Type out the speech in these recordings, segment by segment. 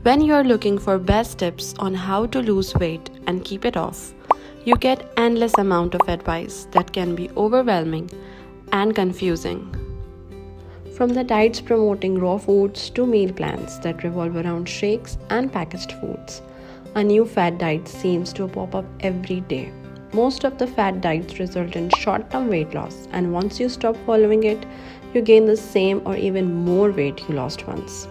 When you're looking for best tips on how to lose weight and keep it off, you get endless amount of advice that can be overwhelming and confusing. From the diets promoting raw foods to meal plans that revolve around shakes and packaged foods, a new fad diet seems to pop up every day. Most of the fad diets result in short-term weight loss, and once you stop following it, you gain the same or even more weight you lost once.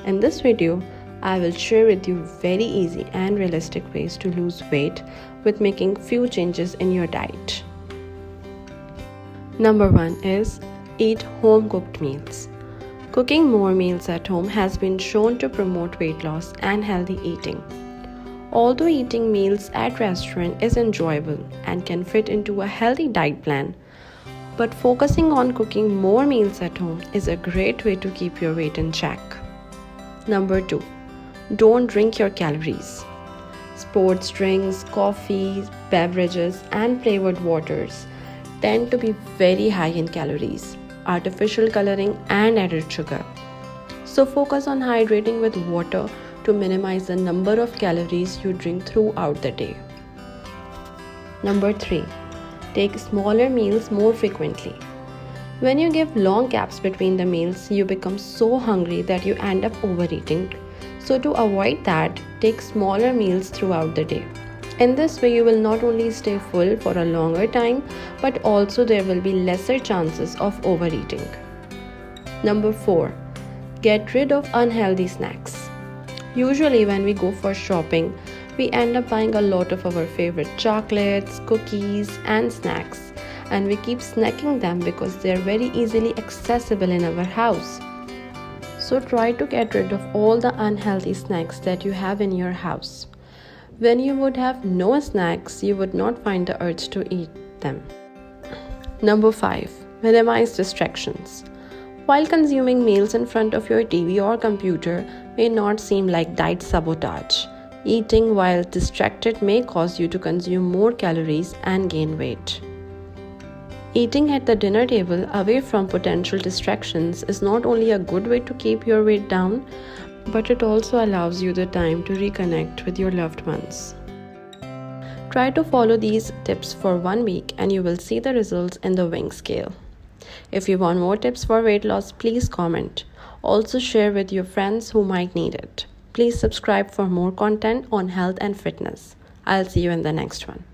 In this video, I will share with you very easy and realistic ways to lose weight with making few changes in your diet. Number 1 is eat home-cooked meals. Cooking more meals at home has been shown to promote weight loss and healthy eating. Although eating meals at restaurant is enjoyable and can fit into a healthy diet plan, but focusing on cooking more meals at home is a great way to keep your weight in check. Number 2. Don't drink your calories. Sports drinks, coffee, beverages, and flavored waters tend to be very high in calories, artificial coloring, and added sugar. So focus on hydrating with water to minimize the number of calories you drink throughout the day. Number 3. Take smaller meals more frequently. When you give long gaps between the meals, you become so hungry that you end up overeating. So to avoid that, take smaller meals throughout the day. In this way, you will not only stay full for a longer time, but also there will be lesser chances of overeating. Number 4. Get rid of unhealthy snacks. Usually when we go for shopping, we end up buying a lot of our favorite chocolates, cookies, and snacks, and we keep snacking them because they are very easily accessible in our house. So try to get rid of all the unhealthy snacks that you have in your house. When you would have no snacks, you would not find the urge to eat them. Number 5. Minimize distractions. While consuming meals in front of your TV or computer may not seem like diet sabotage, eating while distracted may cause you to consume more calories and gain weight. Eating at the dinner table away from potential distractions is not only a good way to keep your weight down, but it also allows you the time to reconnect with your loved ones. Try to follow these tips for 1 week and you will see the results in the weighing scale. If you want more tips for weight loss, please comment. Also share with your friends who might need it. Please subscribe for more content on health and fitness. I'll see you in the next one.